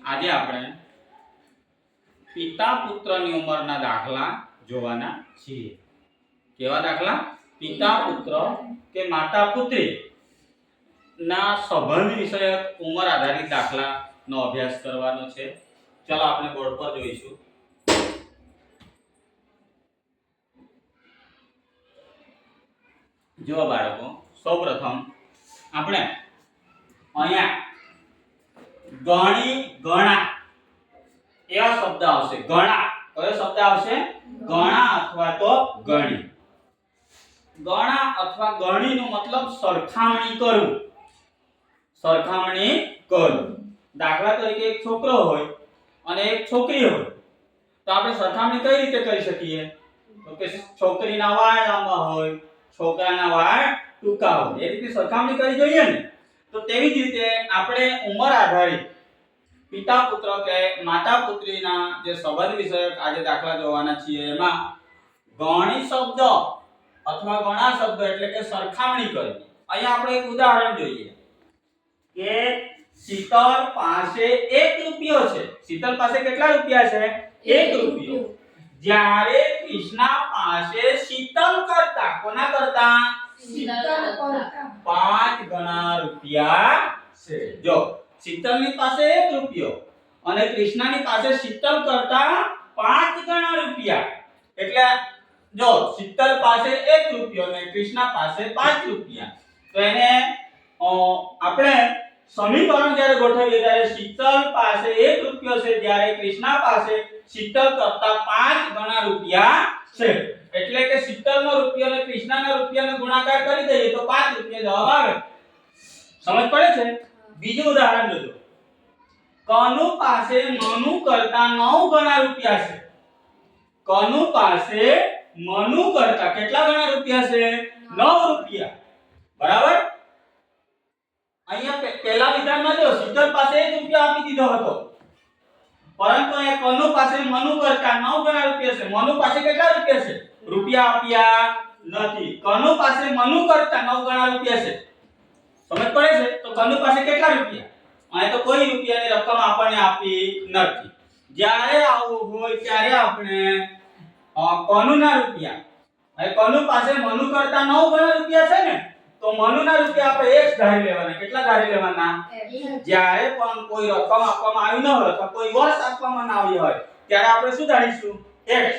આજે આપણે પિતા પુત્રની ઉંમરના દાખલા જોવાના છીએ। કેવા દાખલા? પિતા પુત્ર કે માતા પુત્રી ના સંબંધ વિષયક ઉંમર આધારિત દાખલાનો અભ્યાસ કરવાનો છે। ચાલો આપણે બોર્ડ પર જોઈશું। જો બાળકો, સૌપ્રથમ આપણે અહીંયા ગણી ગણા એવા શબ્દ આવશે। ગણા કયો શબ્દ આવશે? ગણા અથવા તો ગણી। ગણા અથવા ગણીનો મતલબ સરખામણી કરવું। સરખામણી કરવું। દાખલા તરીકે એક છોકરો હોય અને એક છોકરી હોય તો આપણે સરખામણી કઈ રીતે કરી શકીએ? તો કે છોકરીના વાળ લાંબા હોય, છોકરાના વાળ ટૂંકા હોય, એ રીતે સરખામણી કરી જોઈએ ને। તો તેવી જ રીતે આપણે ઉંમર આધારિત પિતા પુત્ર કે માતા પુત્રીના જે સંબંધ વિષયક આજે દાખલા જોવાના છીએ એમાં ગણી શબ્દ અથવા ગણા શબ્દ એટલે કે સરખામણી કરવી। અહીંયા આપણે એક ઉદાહરણ જોઈએ કે શીતલ પાસે 1 રૂપિયો છે। શીતલ પાસે કેટલા રૂપિયા છે? 1 રૂપિયો। જ્યારે કૃષ્ણા પાસે શીતલ કરતા કોના કરતા? શીતલ કરતા 5 ગણા રૂપિયા છે। જો શીતલની પાસે 1 રૂપિયો અને કૃષ્ણાની પાસે શીતલ કરતા 5 ગણા રૂપિયા, એટલે જો શીતલ પાસે 1 રૂપિયો અને કૃષ્ણા પાસે 5 રૂપિયા, તો એને આપણે સમીકરણ જ્યારે ગોઠવીએ ત્યારે શીતલ પાસે 1 રૂપિયો છે જ્યારે કૃષ્ણા પાસે શીતલ કરતા 5 ગણા રૂપિયા છે, એટલે કે શીતલનો રૂપિયો અને કૃષ્ણાના રૂપિયાનો ગુણાકાર કરી દઈએ તો 5 રૂપિયા જવાબ આવે। સમજ પડે છે? બીજું ઉદાહરણ જોજો। કનુ પાસે મનુ કરતા 9 ગણા રૂપિયા છે। કનુ પાસે મનુ કરતા કેટલા ગણા રૂપિયા છે? 9 રૂપિયા। બરાબર? અહીંયા પહેલા વિધાનમાં જો શીતલ પાસે 1 રૂપિયો આપી દીધો હતો, પરંતુ અહીંયા કનુ પાસે મનુ કરતા 9 ગણા રૂપિયા છે। મનુ પાસે કેટલા રૂપિયા છે? રૂપિયા આપ્યા નથી। કનુ પાસે મનુ કરતા 9 ગણા રૂપિયા છે। સમજ પડે છે? તો કનુ પાસે કેટલા રૂપિયા? અહીં તો કોઈ રૂપિયાની રકમ આપણને આપી નથી। જ્યારે આવું હોય ત્યારે આપણે કનુના રૂપિયા, હવે કનુ પાસે મનુ કરતા 9 ગણા રૂપિયા છે ને, તો મનુના રૂપિયા આપણે x ધારી લેવાના। કેટલા ધારી લેવાના? જ્યારે પણ કોઈ રકમ આપવામાં આવી ન હોય અથવા કોઈ વર્ષ આપવામાં ન આવી હોય ત્યારે આપણે શું ધારીશું? x।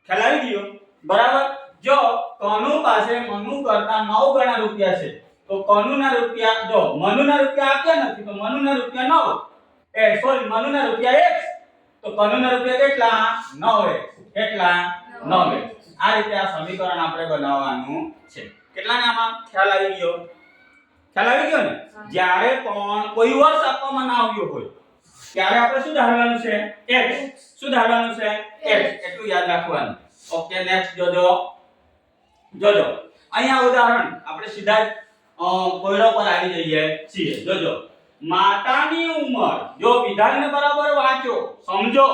ખ્યાલ આવી ગયો? બરાબર? જો કનુ પાસે મનુ કરતા 9 ગણા રૂપિયા છે તો કનુના રૂપિયા, જો મનુના રૂપિયા આપ્યા નથી તો મનુના રૂપિયા 9, મનુના રૂપિયા x, તો કનુના રૂપિયા કેટલા? 9x। કેટલા? 9x। આ રીતે આ સમીકરણ આપણે બનાવવાનું છે। કેટલાને આમાં ખ્યાલ આવી ગયો? ખ્યાલ આવી ગયો ને? જ્યારે પણ કોઈ વર્ષ આપવામાં ના આવ્યો હોય ત્યારે આપણે શું ધારવાનું છે? x। શું ધારવાનું છે? x। એટલું યાદ રાખવાનું। ઓકે, નેક્સ્ટ જોજો। અહીંયા ઉદાહરણ આપણે સીધા જ કોયડો પર આવી જઈએ છીએ। જોજો, માતાની ઉંમર, જો વિધાનને બરાબર વાંચો, સમજો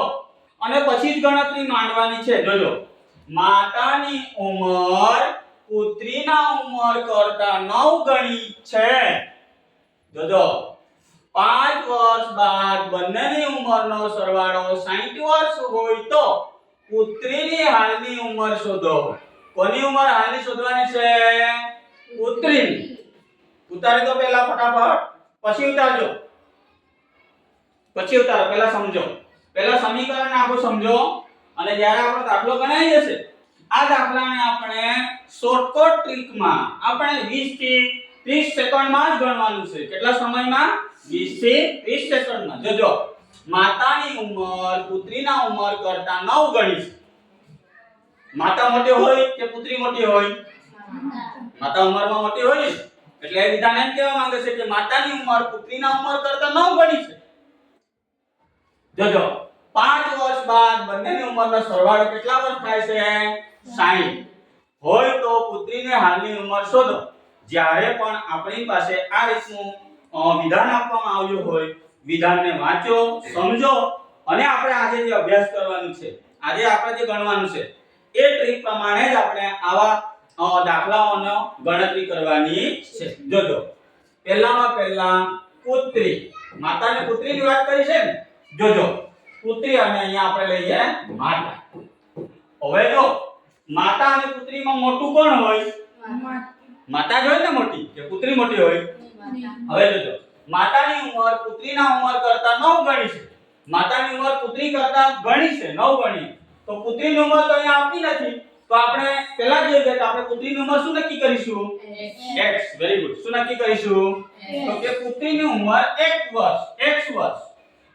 અને પછી જ ગણતરી માંડવાની છે। જોજો, માતાની ઉંમર પુત્રીના ઉંમર કરતા 9 ગણી છે। જોજો, 5 વર્ષ બાદ બંનેની ઉંમરનો સરવાળો 60 વર્ષ હોય તો પુત્રીની હાલની ઉંમર શોધો। કોની ઉંમર હાલની શોધવાની છે? પુત્રીની। ઉતારી દો પહેલા ફટાફટ, પછી ઉતારજો, પછી ઉતારો, પહેલા સમજો, પહેલા સમીકરણ આખું સમજો અને જ્યારે આપણો દાખલો ગણાઈ જશે આ દાખલાને આપણે શોર્ટકટ ટ્રીકમાં આપણે 20 થી 30 સેકન્ડમાં જ ગણવાનું છે। કેટલા સમયમાં? 20 થી 30 સેકન્ડમાં। જોજો, માતાની ઉંમર પુત્રીના ઉંમર કરતા 9 ગણી છે। માતા મોટી હોય કે પુત્રી મોટી હોય? માતા ઉંમરમાં મોટી હોય, એટલે એ વિધાન એમ કહેવા માંગે છે કે માતાની ઉંમર પુત્રીના ઉંમર કરતા 9 ગણી છે। જોજો, 5 વર્ષ બાદ બંનેની ઉંમરનો સરવાળો કેટલા વર્ષ થાય છે? 60 હોય તો પુત્રીની હાલની ઉંમર શોધો। જ્યારે પણ આપણી પાસે આ રીતનું વિધાન આપવામાં આવ્યું હોય, વિધાનને વાંચો, સમજો અને આપણે આજે જે અભ્યાસ કરવાનું છે, આજે આપણે જે ગણવાનું છે એ ટ્રીક પ્રમાણે જ આપણે આવા દાખલાઓનો ગણતરી કરવાની છે। જોજો, પહેલામાં પહેલા પુત્રી, માતા અને પુત્રીની વાત કરી છે ને, જોજો પુત્રી અને અહીંયા આપણે લઈએ માતા. હવે જો માતા અને પુત્રીમાં મોટું કોણ હોય? માતા જ હોય ને મોટી, કે પુત્રી મોટી હોય? હવે જોજો માતાની ઉંમર પુત્રીના ઉંમર કરતા 9 ગણી છે. માતાની ઉંમર પુત્રી કરતા ગણી છે 9 ગણી. તો પુત્રીની ઉંમર તો અહીંયા આપી નથી, તો આપણે પહેલા જોઈએ કે આપણે પુત્રીની ઉંમર શું નક્કી કરીશું? x. Very good. શું નક્કી કરીશું? તો કે પુત્રીની ઉંમર 1 વર્ષ, x વર્ષ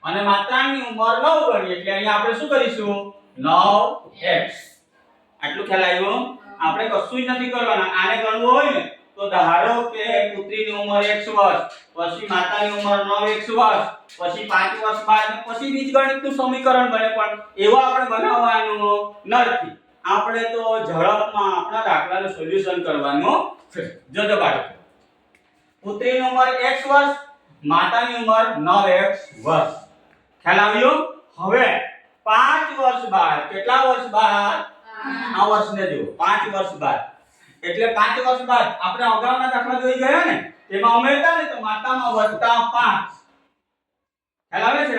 અને માતાની ઉંમર 9 ગણી, એટલે અહીંયા આપણે શું કરીશું? 9x. આટલું ખ્યાલ આવ્યો? આપણે કશું જ નથી કરવાના. આને ગણવું હોય ને તો ધારો કે પુત્રીની ઉંમર x વર્ષ, પછી માતાની ઉંમર 9x વર્ષ, પછી 5 વર્ષ બાદ પછી બીજગણિતનું સમીકરણ બને, પણ એવો આપણે બનાવવાનું નથી. આપણે તો ઝડપમાં આપણા દાખલાનું સોલ્યુશન કરવાનું છે. જોજો બાળકો, પુત્રીની ઉંમર x વર્ષ, માતાની ઉંમર 9x વર્ષ. ખ્યાલ આવ્યો? હવે 5 વર્ષ બાદ, કેટલા વર્ષ બાદ? આ વર્ષને જુઓ, 5 વર્ષ બાદ એટલે 5 વર્ષ બાદ આપણે અગાઉના દાખલા જોઈ ગયા ને, તેમાં ઉમેરતા ને તો માતામાં વત્તા 5. ખ્યાલ આવે છે?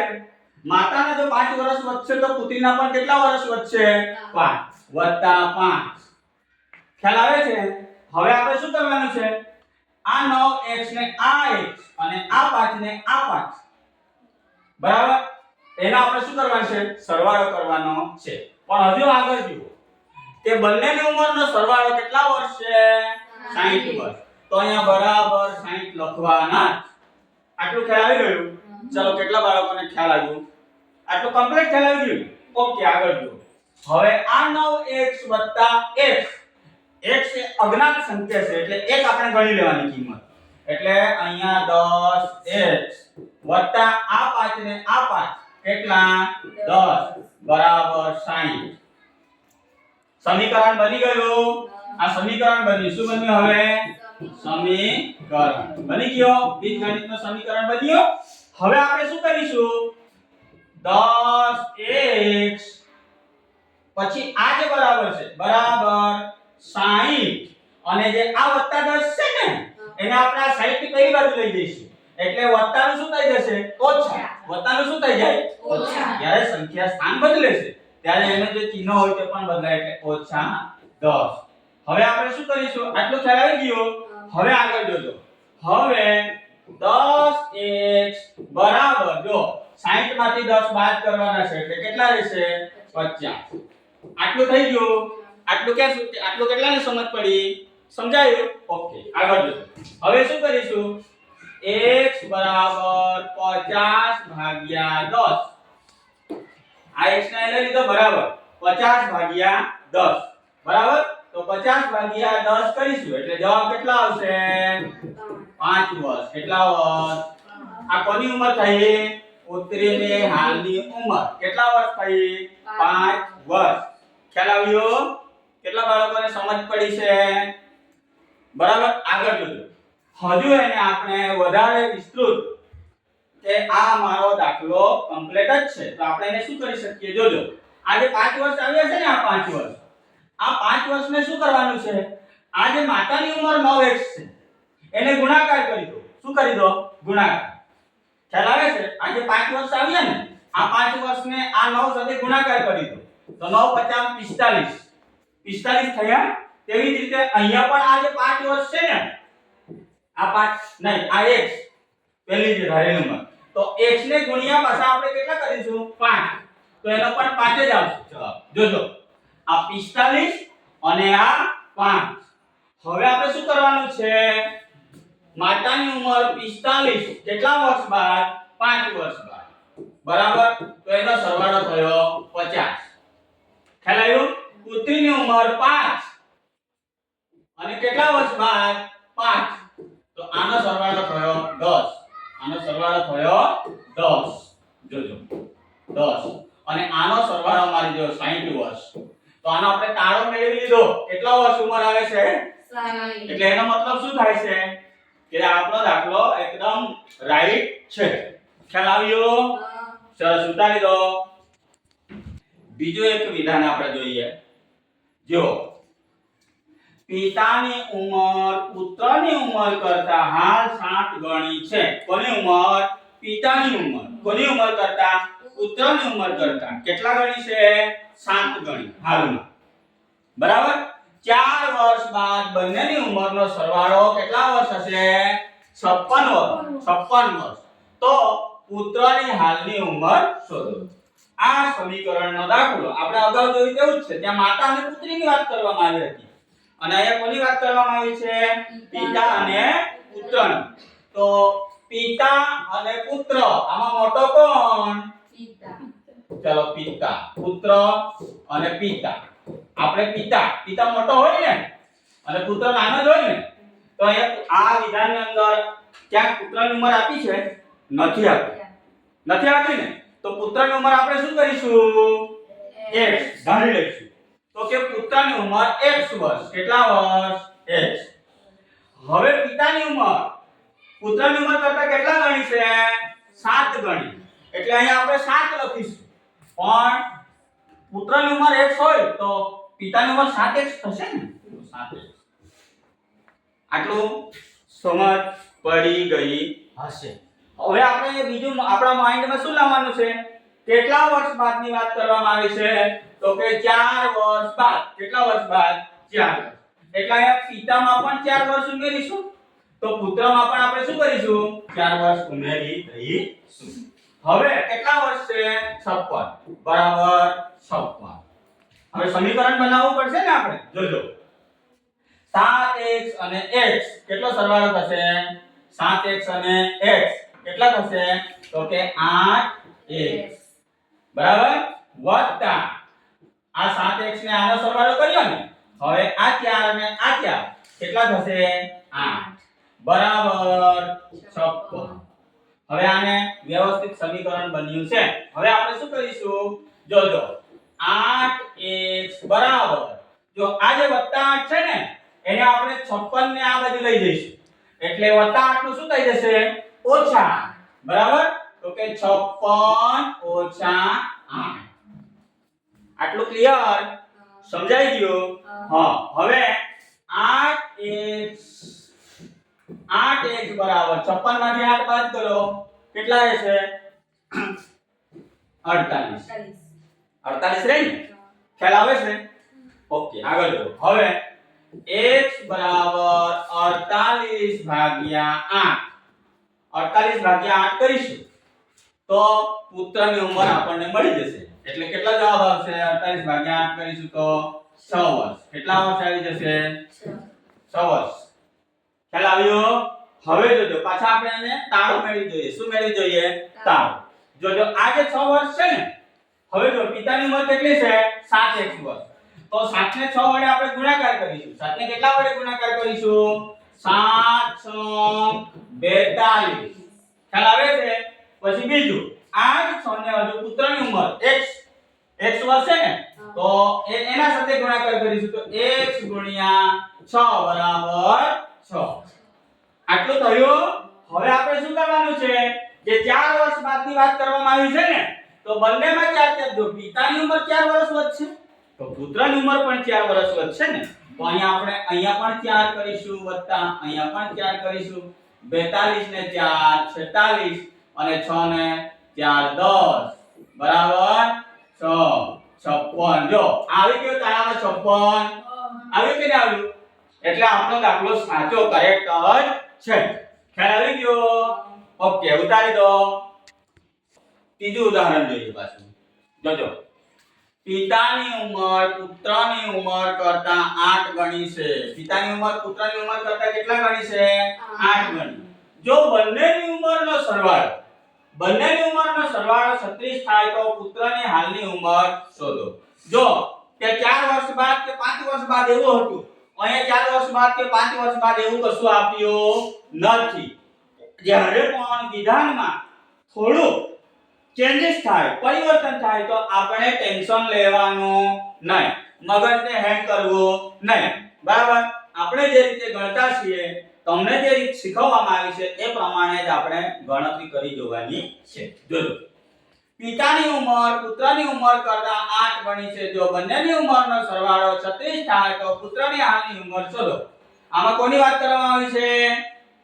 માતાના જો 5 વર્ષ વધશે તો પુત્રીના પણ કેટલા વર્ષ વધશે? 5 વત્તા 5. ખ્યાલ આવે છે? હવે આપણે શું કરવાનું છે? આ 9x ને આ x અને આ 5 ને આ 5, બરાબર, એના આપણે શું કરવાનું છે? સરવાળો કરવાનો છે. પણ હજુ આગળ જુઓ કે બંનેની ઉંમરનો સરવાળો કેટલા વર્ષ છે? 60 વર્ષ. તો અહીંયા બરાબર 60 લખવાના. આટલું ખ્યાલ આવી ગયું? ચલો, કેટલા બાળકોને ખ્યાલ આવ્યું? આટલું કમ્પ્લીટ ખ્યાલ આવી ગયું? ઓકે, આગળ જુઓ. હવે આ 9x x, x એ અજ્ઞાત સંખ્યા છે એટલે એક આપણે ગણી લેવાની કિંમત. એટલે અહીંયા 10x વત્તા આ 5 ને આ 5, કેટલા? 10 બરાબર 60. સમીકરણ બની ગયું. આ સમીકરણ બન્યું. શું બન્યું? હવે સમીકરણ બની ગયો. બીજગણિતનો સમીકરણ બન્યો. હવે આપણે શું કરીશું? 10x પછી આ જે બરાબર છે, બરાબર 60, અને જે આ વત્તા 10 છે ને એને આપણે આ 60 ની કઈ બાજુ લઈ જઈશું? એટલે વત્તાનું શું થઈ જશે? ઓછા. વત્તાનું શું થઈ જાય? ઓછા. જ્યારે સંખ્યા સ્થાન બદલે છે ત્યારે એનો જે ચિહ્ન હોય તે પણ બદલાય, એટલે ઓછા 10. હવે આપણે શું કરીશું? આટલું ખ્યાલ આવી ગયો? હવે આગળ જોજો. હવે 10x બરાબર, જો 60 માંથી 10 બાદ કરવાના છે એટલે કેટલા રહેશે? 50. આટલું થઈ ગયું. આટલું કેટલાને સમજ પડી? સમજાયું? ઓકે, આગળ જોજો. હવે શું કરીશું? x બરાબર 50 ભાગ્યા 10. આ x ને લઈ લીધો, બરાબર 50 ભાગ્યા 10, બરાબર. તો 50 ભાગ્યા 10 કરીશું એટલે જવાબ કેટલા આવશે? 5 વર્ષ. કેટલા વર્ષ? આ કોની ઉંમર થઈ? પુત્રીની હાલની ઉંમર. કેટલા વર્ષ થઈ? 5 વર્ષ. ખ્યાલ આવ્યો? કેટલા બાળકોને સમજ પડી છે? બરાબર. આગળ જોજો. હજુ એને આપણે વધારે વિસ્તૃત કે આ મારો દાખલો કમ્પ્લીટ જ છે તો આપણે એને શું કરી શકીએ? જોજો, આ જે 5 વર્ષ આવ્યા છે ને, આ 5 વર્ષ, આ 5 વર્ષને શું કરવાનું છે? આ જે માતાની ઉંમર 9x છે એને ગુણાકાર કરી દો. શું કરી દો? ગુણાકાર. ખ્યાલ આવે છે? આ જે 5 વર્ષ આવ્યા ને, આ 5 વર્ષને આ 9 સાથે ગુણાકાર કરી દો તો 9 × 5 = 45 થયા. તેવી જ રીતે અહીંયા પણ આ જે 5 વર્ષ છે ને, આ 5 નહીં, આ x પહેલી જે ધારેલી ઉંમર, તો x ને ગુણ્યા પાછા આપણે કેટલા કરીશું? 5. તો એનો પણ 5 જ આવશે જવાબ. જોજો, આ 45 અને આ 5. હવે આપણે શું કરવાનું છે? માતાની ઉંમર 45, કેટલા વર્ષ બાદ? 5 વર્ષ બાદ, બરાબર. તો એનો સરવાળો થયો 50. ખ્યાલ આવ્યો? પુત્રીની ઉંમર 5 અને કેટલા વર્ષ બાદ? 5. તો આનો સરવાળો થયો 10. આનો સરવાળો થયો 10. જોજો, 10 અને આનો સરવાળો મારી જો 60 વર્ષ. તો આનો આપણે તાળો મેળવી લીધો. કેટલા વર્ષ ઉંમર આવે છે? 60. એટલે એનો મતલબ શું થાય છે? કે આપણો દાખલો એકદમ રાઈટ છે. ખ્યાલ આવ્યો? સરસ, ઉતારી દો. બીજો એક વિધાન આપણે જોઈએ. જો પિતાની ઉંમર પુત્રની ઉંમર કરતા હાલ 7 ગણી છે. કોની ઉંમર? પિતાની ઉંમર. કોની ઉંમર કરતા? પુત્રની ઉંમર કરતા કેટલા ગણી છે? 7 ગણી હાલમાં. બરાબર? 4 વર્ષ બાદ બંનેની ઉંમરનો સરવાળો કેટલા વર્ષ હશે? 56 વર્ષ. 56 વર્ષ. તો પુત્રની હાલની ઉંમર શોધો. આ સમીકરણનો દાખલો આપણે અગાઉ જોયું તેવું જ છે. ત્યાં માતા અને પુત્રીની વાત કરવામાં આવી હતી. અને અહીંયા કોની વાત કરવામાં આવી છે? પિતા અને પુત્રની. તો પિતા અને પુત્ર, આમાં મોટો કોણ? પિતા. ચલો પિતા, પુત્ર અને પિતા. આપણે પિતા મોટો હોય ને અને પુત્ર નાનો જ હોય ને. તો અહીંયા આ વિધાનની અંદર ક્યાંક પુત્રની ઉંમર આપી છે? નથી આપી. નથી આપી ને. તો પુત્રની ઉંમર આપણે શું કરીશું? x ધારી લઈશું. તો કે પુત્રની ઉંમર x વર્ષ. કેટલા વર્ષ? x. હવે પિતાની ઉંમર પુત્રની ઉંમર કરતા કેટલા ગણી છે? 7 ગણી. એટલે અહીંયા આપણે 7 લખીશું. પણ પુત્રની ઉંમર x હોય તો પિતાની ઉંમર 7x થશે ને? 7x. આટલું સમજ પડી ગઈ હશે. હવે આપણે બીજું આપણા માઇન્ડમાં શું લાવવાનું છે? કેટલા વર્ષ બાદની વાત કરવામાં આવી છે? તો કે 4 વર્ષ બાદ. કેટલા વર્ષ બાદ? 4 વર્ષ. એટલે અહીંયા પિતામાં પણ 4 વર્ષ ઉમેરીશું. તો પુત્રમાં પણ આપણે શું કરીશું? 4 વર્ષ ઉમેરી દઈશું. હવે કેટલા વર્ષ છે? 56 બરાબર 56. હવે સમીકરણ બનાવવું પડશે ને આપણે. જોજો 7x અને x કેટલો સરવાળો થશે? 7x અને x કેટલા થશે? તો કે 8x બરાબર વત્તા આ 7x ને આનો સરવાળો કર્યો ને. હવે આ 4 અને આ 4 કેટલા થશે? 8 બરાબર 56. હવે આને વ્યવસ્થિત સમીકરણ બન્યું છે. હવે આપણે શું કરીશું? જોજો 8x બરાબર, જો આ જે +8 છે ને એને આપણે 56 ને આ બાજુ લઈ જઈશું. એટલે +8 નું શું થઈ જશે? ઓછા. બરાબર? તો કે 56 - 8. આટલું ક્લિયર? સમજાઈ ગયું? હા. હવે 8x બરાબર 56 માંથી 8 બાદ કરો. કેટલા રહેશે? 48. 48 રહે ને? ખ્યાલ આવે છે? ઓકે આગળ જો. હવે x બરાબર 48 ભાગ્યા 8. 48 ભાગ્યા 8 કરીશું તો પુત્રની ઉંમર આપણને મળી જશે. એટલે કેટલા જવાબ આવશે? 48 ભાગ્યા 8 કરીશું તો 6 વર્ષ. કેટલા વર્ષ આવી જશે? 6 વર્ષ. ખ્યાલ આવ્યો? હવે જોજો પાછા આપણે એને તાળું મેળવી જોઈએ. શું મેળવી જોઈએ? તાળું. જોજો આ જે 6 વર્ષ છે ને, હવે જો પિતાની ઉંમર કેટલી છે? 7x વર્ષ. તો 7 ને 6 વડે આપણે ગુણાકાર કરીશું. 7 ને કેટલા વડે ગુણાકાર કરીશું? 7 × 42. ખ્યાલ આવે છે? પછી બીજું આ જ 6 ને હજુ પુત્રની ઉંમર x વર્ષ છે ને, તો એના સાથે ગુણાકાર કરીશું તો x × 6 બરાબર 6. આટલું થયું. હવે આપણે શું કરવાનું છે? જે 4 વર્ષ બાદની વાત કરવામાં આવી છે ને, તો બંનેમાં 4 જો પિતાની ઉંમર 4 વર્ષ વધશે તો પુત્રની ઉંમર પણ 4 વર્ષ વધશે ને. તો અહીંયા પણ 4 કરીશું વત્તા અહીંયા પણ 4 કરીશું. 42 ને 4 46 અને 6 ને 4 10 બરાબર 6 56. જો આવી ગયો તારામાં 56. આવી કે નહીં આવ્યું? એટલે આપણો દાખલો સાચો કરેક્ટ જ છે. ખ્યાલ આવી ગયો? ઓકે ઉતારી દો. ત્રીજું ઉદાહરણ જોઈએ પાછું. જોજો પિતાની ઉંમર પુત્રની ઉંમર કરતા 8 ગણી છે. પિતાની ઉંમર પુત્રની ઉંમર કરતા કેટલા ગણી છે? 8 ગણી. જો બંનેની ઉંમરનો સરવાળો 36 થાય તો પુત્રની હાલની ઉંમર શોધો. જો કે 4 વર્ષ બાદ કે 5 વર્ષ બાદ એવું હતું. અહીંયા 4 વર્ષ બાદ કે 5 વર્ષ બાદ એવું કશું આપ્યું નથી. જ્યારે પણ વિધાનમાં થોડું ચેન્જીસ થાય, પરિવર્તન થાય તો આપણે ટેન્શન લેવાનું નહીં, મગજને હેંગ કરવું નહીં. બરાબર? આપણે જે રીતે ગણતા છીએ, તમને જે રીત શીખવવામાં આવી છે એ પ્રમાણે જ આપણે ગણતરી કરી જોવાની છે. જોજો પિતાની ઉંમર પુત્રની ઉંમર કરતા 8 ગણી છે. જો બંનેની ઉંમરનો સરવાળો 36 થાય તો પુત્રની હાલની ઉંમર શોધો. આમાં કોની વાત કરવામાં આવી છે?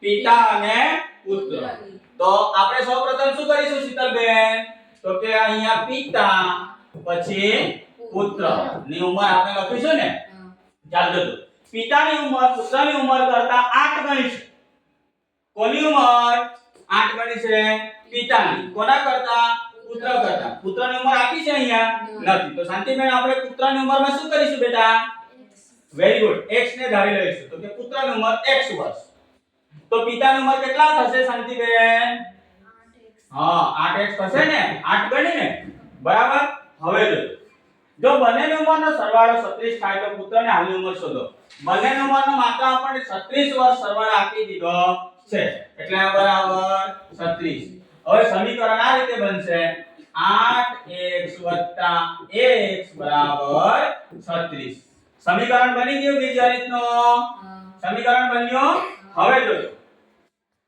પિતા અને પુત્ર. તો આપણે સૌપ્રથમ શું કરીશું શીતલબેન? તો કે અહીંયા પિતા પછી પુત્ર ની ઉંમર આપણે લખીશું ને ચાલ જો પિતાની ઉંમર પુત્રની ઉંમર કરતા 8 ગણી છે કોની ઉંમર 8 ગણી છે પિતાની કોના કરતા પુત્ર કરતા પુત્રની ઉંમર આપી છે અહીંયા નથી તો શાંતિબેન આપણે પુત્રની ઉંમરમાં શું કરીશું બેટા વેરી ગુડ x ને ધારી લઈશું તો કે પુત્રની ઉંમર x વર્ષ તો પિતાની ઉંમર કેટલા થશે શાંતિબેન 8x 8x થશે ને 8 ગણીને બરાબર હવે જો બંનેની ઉંમરનો સરવાળો 36 થાય તો પુત્રની હાલની ઉંમર શોધો બંનેની ઉંમરનો માત્ર આપણને 36 વર્ષ સરવાળો આપી દીધો છે એટલે આ બરાબર 36 હવે સમીકરણ આ રીતે બનશે 8x + ax બરાબર 36 સમીકરણ બની ગયું બીજા રીતનો સમીકરણ બન્યો હવે જોજો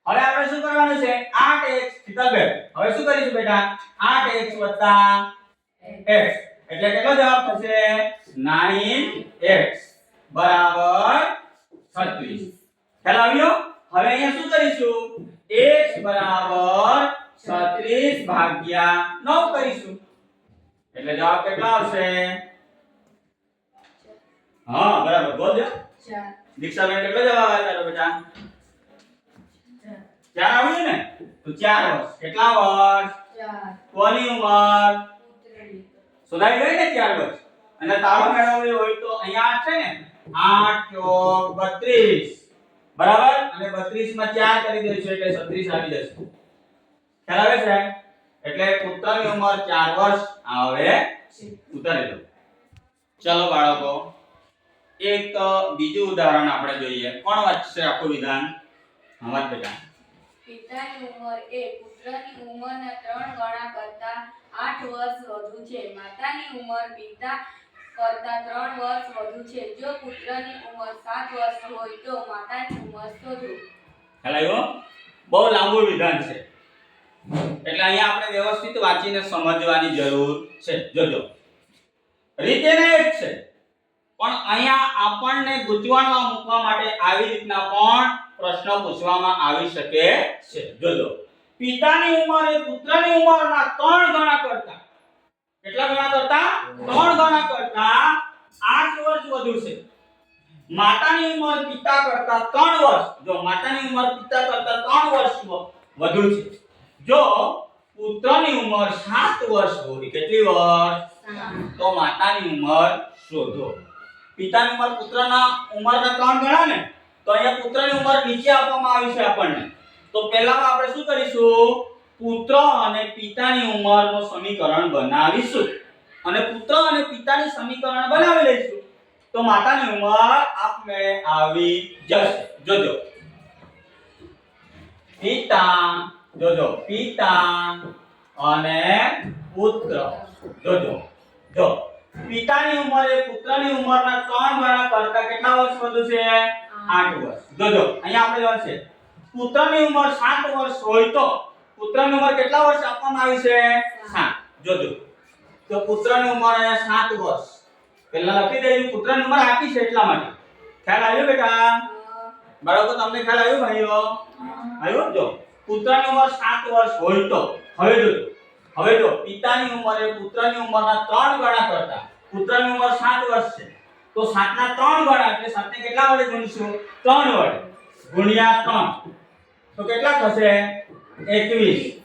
હવે આપણે શું કરવાનું છે 8x શીતલબેન હવે શું કરીશું બેટા 8x + x એટલે કેટલો જવાબ થશે 9x બરાબર 36 ખ્યાલ આવ્યો હવે અહીંયા શું કરીશું x બરાબર 36 ભાગ્યા 9 કરીશું એટલે જવાબ કેટલો આવશે હા બરાબર બોલજો 4 દીક્ષાબેન કેટલો જવાબ આવ્યો બેટા 4 આવ્યું ને તો 4 વર્ષ કેટલા વર્ષ 4 કોની ઉંમર શોધાઈ ગઈ ને 4 વર્ષ અને તાળો મેળવવો હોય તો અહીંયા છે ને 8 ચોક 32 બરાબર અને 32 માં 4 કરી દઈશું એટલે 36 આવી જશે ખ્યાલ આવે છે એટલે પુત્રની ઉંમર 4 વર્ષ આવે ઉતારી દો ચલો બાળકો એક બીજું ઉદાહરણ આપણે જોઈએ કોણ વાંચશે આખું વિધાન હમત બેટા પિતાની ઉંમર એ પુત્રની ઉંમરના 3 ગણા કરતા 8 વર્ષ વધુ છે માતાની ઉંમર પિતા કરતા 3 વર્ષ વધુ છે જો પુત્રની ઉંમર 7 વર્ષ હોય તો માતાની ઉંમર શોધો ખ્યાલ આવ્યો બહુ લાંબુ વિધાન છે એટલે અહીંયા આપણે વ્યવસ્થિત વાંચીને સમજવાની જરૂર છે જોજો રીતે ને એક છે પણ અહીંયા આપણને ગૂંચવણમાં મૂકવા માટે આવી રીતના પણ પ્રશ્ન પૂછવામાં આવી શકે છે જોજો પિતાની ઉંમર એ પુત્રની ઉંમરના 3 ગણા કરતા કેટલા ગણા કરતા 3 ગણા કરતા 8 વર્ષ વધુ છે માતાની ઉંમર પિતા કરતા 3 વર્ષ જો માતાની ઉંમર પિતા કરતા 3 વર્ષ વધુ છે જો પુત્રની ઉંમર 7 વર્ષ હોય કેટલી વર્ષ તો માતાની ઉંમર શોધો પિતાની ઉંમર પુત્રના ઉંમરના 3 ગણા ને તો અહીંયા પુત્રની ઉંમર નીચે આપવામાં આવી છે આપણને તો પહેલામાં આપણે શું કરીશું પુત્ર અને પિતાની ઉંમરનું સમીકરણ બનાવીશું અને પુત્ર અને પિતાની સમીકરણ બનાવી લઈશું તો માતાની ઉંમર આપમેળે આવી જશે જોજો પિતા અને પુત્ર જોજો જો પિતાની ઉંમર એ પુત્રની ઉંમરના 3 ગણા કરતા કેટલા વર્ષ વધુ છે 8 વર્ષ જોજો અહીંયા આપણે જોવાનું છે પુત્રની ઉંમર 7 વર્ષ હોય તો પુત્રની ઉંમર કેટલા વર્ષ આપવામાં આવી છે 7 જોજો તો પુત્રની ઉંમર અહીંયા 7 વર્ષ પહેલા લખી દેજો પુત્રની ઉંમર આપી છે એટલા માટે ખ્યાલ આવ્યો બેટા બાળકો તમને ખ્યાલ આવ્યો ભાઈઓ આવ્યો જો પુત્રની ઉંમર 7 વર્ષ હોય તો હવે જો પિતાની ઉંમર એ પુત્રની ઉંમરના 3 ગણા કરતા પુત્રની ઉંમર 7 વર્ષ છે તો 7 ના 3 ગણા એટલે 7 ને કેટલા વડે ગુણીશું 3 વડે ગુણ્યા 3 તો કેટલા થશે 21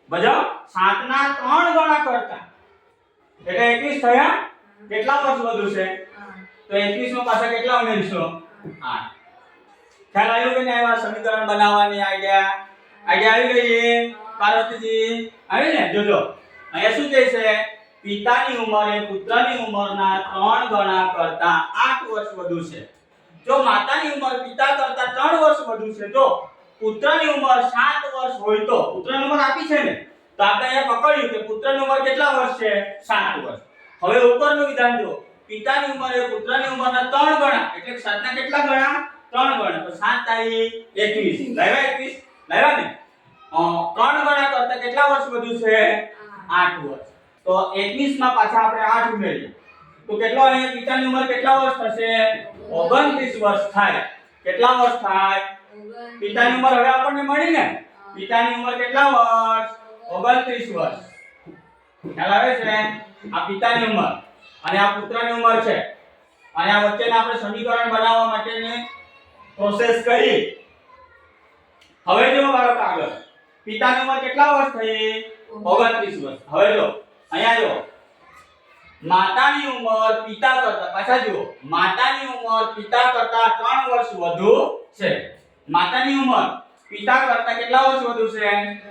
બજો 7 ના 3 ગણા કરતા એટલે 21 થયા કેટલા વર્ષ વધુ છે તો 21 માં પાછા કેટલા ઉમેરીશું 8 ખ્યાલ આવ્યો કે નહીં આવા સમીકરણ બનાવવાની આઈડિયા આવી ગઈ પાર્વતીજી આવી ને જોજો અહીંયા શું કહે છે પિતાની ઉંમર એ પુત્રની ઉંમરના 3 ગણા કરતા 8 વર્ષ વધુ છે જો માતાની ઉંમર પિતા કરતા 3 વર્ષ વધુ છે જો પુત્રની ઉંમર 7 વર્ષ હોય તો પુત્રની ઉંમર આપી છે ને તો આપણે અહીંયા પકડ્યું કે પુત્રની ઉંમર કેટલા વર્ષ છે 7 વર્ષ હવે ઉપરનું વિધાન જો પિતાની ઉંમર એ પુત્રની ઉંમરના 3 ગણા એટલે 7 ના કેટલા ગણા 3 ગણા તો 7 તારી 21 લાવ્યા 21 લાવ્યા ને 3 ગણા કરતા કેટલા વર્ષ વધુ છે 8 વર્ષ તો 21 માં પાછા આપણે 8 ઉમેરીએ તો કેટલો અહીંયા પિતાની ઉંમર કેટલા વર્ષ થશે 29 વર્ષ થાય કેટલા વર્ષ થાય પિતાની ઉંમર હવે આપણને મળી ને પિતાની ઉંમર કેટલા વર્ષ 29 વર્ષ ખ્યાલ આવે છે? આ પિતાની ઉંમર અને આ પુત્રની ઉંમર છે અને આ વચ્ચેના આપણે સમીકરણ બનાવવા માટેની પ્રોસેસ કરી. હવે જો બાળક આગળ પિતાની ઉંમર કેટલા વર્ષ થઈ? 29 વર્ષ. હવે જો અહીંયા જો માતાની ઉંમર પિતા કરતા, પાછા જુઓ, માતાની ઉંમર પિતા કરતા 3 વર્ષ વધુ છે. માતાની ઉંમર પિતા કરતા કેટલા વર્ષ વધુ છે?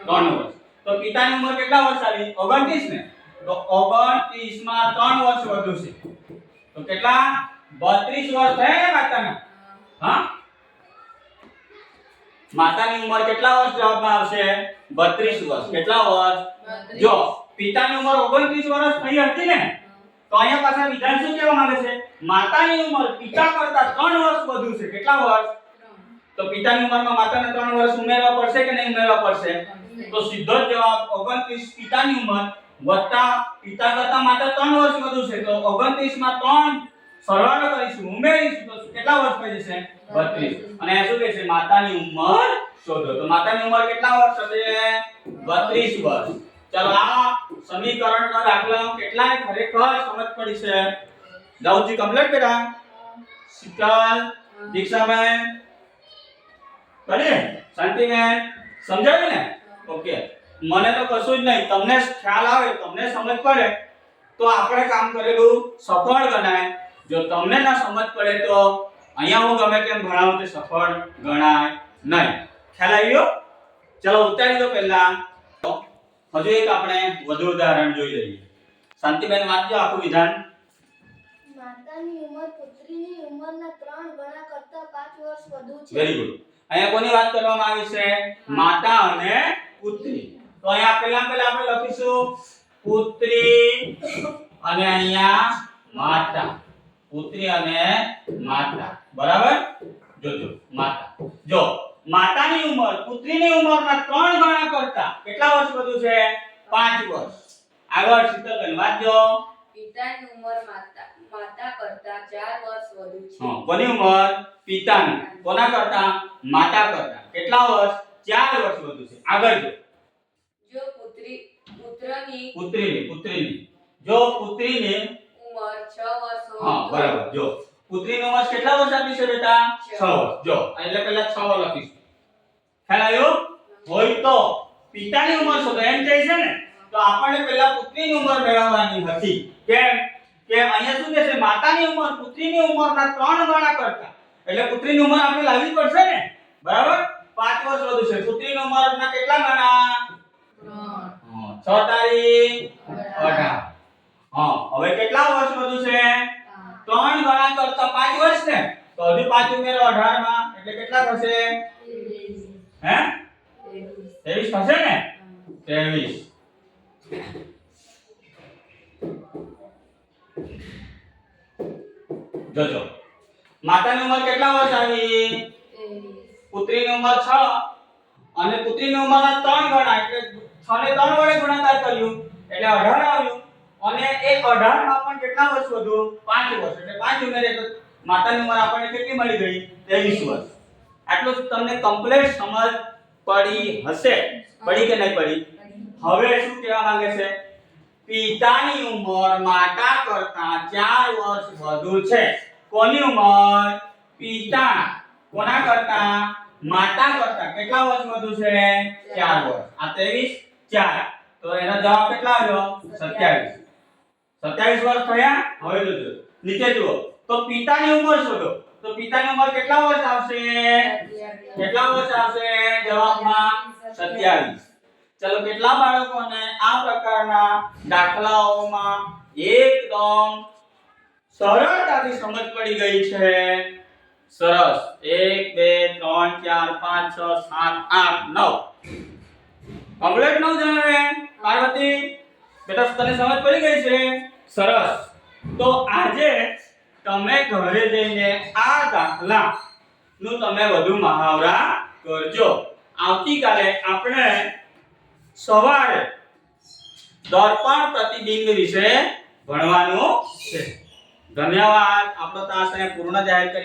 3 વર્ષ. તો પિતાની ઉંમર કેટલા વર્ષ આવી? 29 ને. તો 29 માં 3 વર્ષ વધુ છે. તો કેટલા? 32 વર્ષ થયા ને માતાના? હા, માતાની ઉંમર કેટલા વર્ષ જવાબમાં આવશે? 32 વર્ષ. કેટલા વર્ષ? જો પિતાની ઉંમર 29 વર્ષ થઈ હતી ને, તો અહીંયા પાછા વિધાન શું કહેવા માંગે છે? માતાની ઉંમર પિતા કરતા 3 વર્ષ વધુ છે. કેટલા વર્ષ? તો પિતાની ઉંમરમાં માતાને 3 વર્ષ ઉમેરવા પડશે કે નહીં ઉમેરવા પડશે? તો સીધો જ જવાબ 29 પિતાની ઉંમર વત્તા પિતા કરતા માતા 3 વર્ષ વધુ છે. તો 29 માં 3 સરવાળો કરીશું, ઉમેરીશું તો કેટલા વર્ષ થઈ જશે? 32. અને આ શું કહે છે? માતાની ઉંમર શોધો. તો માતાની ઉંમર કેટલા વર્ષ હશે? 32 વર્ષ. ચાલો આ સમીકરણનો દાખલો કેટલાને ખરેખર સમજ પડી છે? દાઉદજી કમ્પ્લીટ બેટા? શીતલ, દીક્ષાબેન કરીએ? શાંતિબેન સમજાવ્યું ને? ઓકે. મને તો કશું જ નહીં, તમને ખ્યાલ આવે, તમને સમજ પડે તો આપણે કામ કરેલું સફળ ગણાય. જો તમને ના સમજ પડે તો અહીંયા હું ગમે તેમ ભણાવું તે સફળ ગણાય નહીં. ખ્યાલ આવ્યો? ચલો ઉતારી દો પહેલા. હજુ એક આપણે વધુ ઉદાહરણ જોઈ લઈએ. શાંતિબેન વાંચજો આખું વિધાન. માતાની ઉંમર પુત્રીની ઉંમરના 3 ગણા કરતા 5 વર્ષ વધુ છે. Very good. અહીંયા કોની વાત કરવામાં આવી છે? માતા અને પુત્રી. તો અહીંયા પહેલા આપણે લખીશું પુત્રી અને અહીંયા માતા. પુત્રી અને માતા. બરાબર? જોજો માતા. જો માતાની ઉંમર પુત્રીની ઉંમરના 3 ગણા કરતા કેટલા વર્ષ વધુ છે? 5 વર્ષ. આગળ શીતલબેન વાંચજો. પિતાની ઉંમર માતા કરતા 4 વર્ષ વધુ છે. હા, કોની ઉંમર? પિતાની. કોના કરતા? માતા કરતા. કેટલા વર્ષ? 4 વર્ષ વધુ છે. આગળ જો પુત્રીની જો પુત્રીની ઉંમર 6 વર્ષ હા બરાબર. જો પુત્રીની ઉંમર કેટલા વર્ષ આપી છે બેટા? 6 વર્ષ. જો એટલે પહેલા 6 લખીશું. ખ્યાલ આવ્યો? હોય તો પિતાની ઉંમર શોધો એમ કહે છે ને, તો આપણને પહેલા પુત્રીની ઉંમર મેળવવાની હતી. કેમ કે અહીંયા શું કહે છે? માતાની ઉંમર પુત્રીની ઉંમરના 3 ગણા કરતા. એટલે પુત્રીની ઉંમર આપણે લાવવી પડશે ને, બરાબર? 5 વર્ષ વધુ છે. પુત્રીની ઉંમરના કેટલા ગણા? 6 તારીખ 18. હા, હવે કેટલા વર્ષ વધુ છે? 3 ગણા કરતા 5 વર્ષ ને, તો હજુ 5 ઉમેરો 18 માં એટલે કેટલા થશે? હે 23 થશે ને? 23. જોજો માતાની ઉંમર કેટલા વર્ષ આવી? પુત્રીની ઉંમર 6 અને પુત્રીની ઉંમરના 3 ગણા એટલે 6 ને 3 વડે ગુણાકાર કર્યું એટલે 18 આવ્યું. અને એ 18 માં પણ કેટલા વર્ષ વધુ? 5 વર્ષ. એટલે 5 ઉમેરે તો માતાની ઉંમર આપણને કેટલી મળી ગઈ? 23 વર્ષ. આટલું તમને કમ્પ્લીટ સમજ પડી હશે? પડી કે નહીં પડી? હવે શું કહેવા માંગે છે? પિતાની ઉંમર માતા કરતા 4 વર્ષ વધુ છે. કોની ઉંમર? પિતા. કોના કરતા? માતા કરતા કેટલા વર્ષ વધુ છે? 4 વર્ષ. આ 23 4. તો એનો જવાબ કેટલા આવ્યો? 27. 27 વર્ષ થયા. હવે જોજો નીચે જુઓ. તો પિતાની ઉંમર શોધો. તો પિતાની ઉંમર કેટલા વર્ષ આવશે? કેટલા વર્ષ આવશે જવાબમાં? 27. ચલો કેટલા બાળકોને આ પ્રકારના દાખલાઓમાં એકદમ સરળતાથી સમજ પડી ગઈ છે? સરસ. 1 2 3 4 5 6 7 8 9 કમ્પ્લીટ 9 જણાને. પાર્વતી બેટા તને સમજ પડી ગઈ છે? સરસ. તો આજે તમે ઘરે જઈને આ દાખલા નું તમે વધુ મહાવરા કરજો. આવતીકાલે આપણે સવારે દર્પણ પ્રતિબિંબ વિશે ભણવાનું છે. ધન્યવાદ. આપણો તાસ અહીંયા પૂર્ણ જાહેર કરી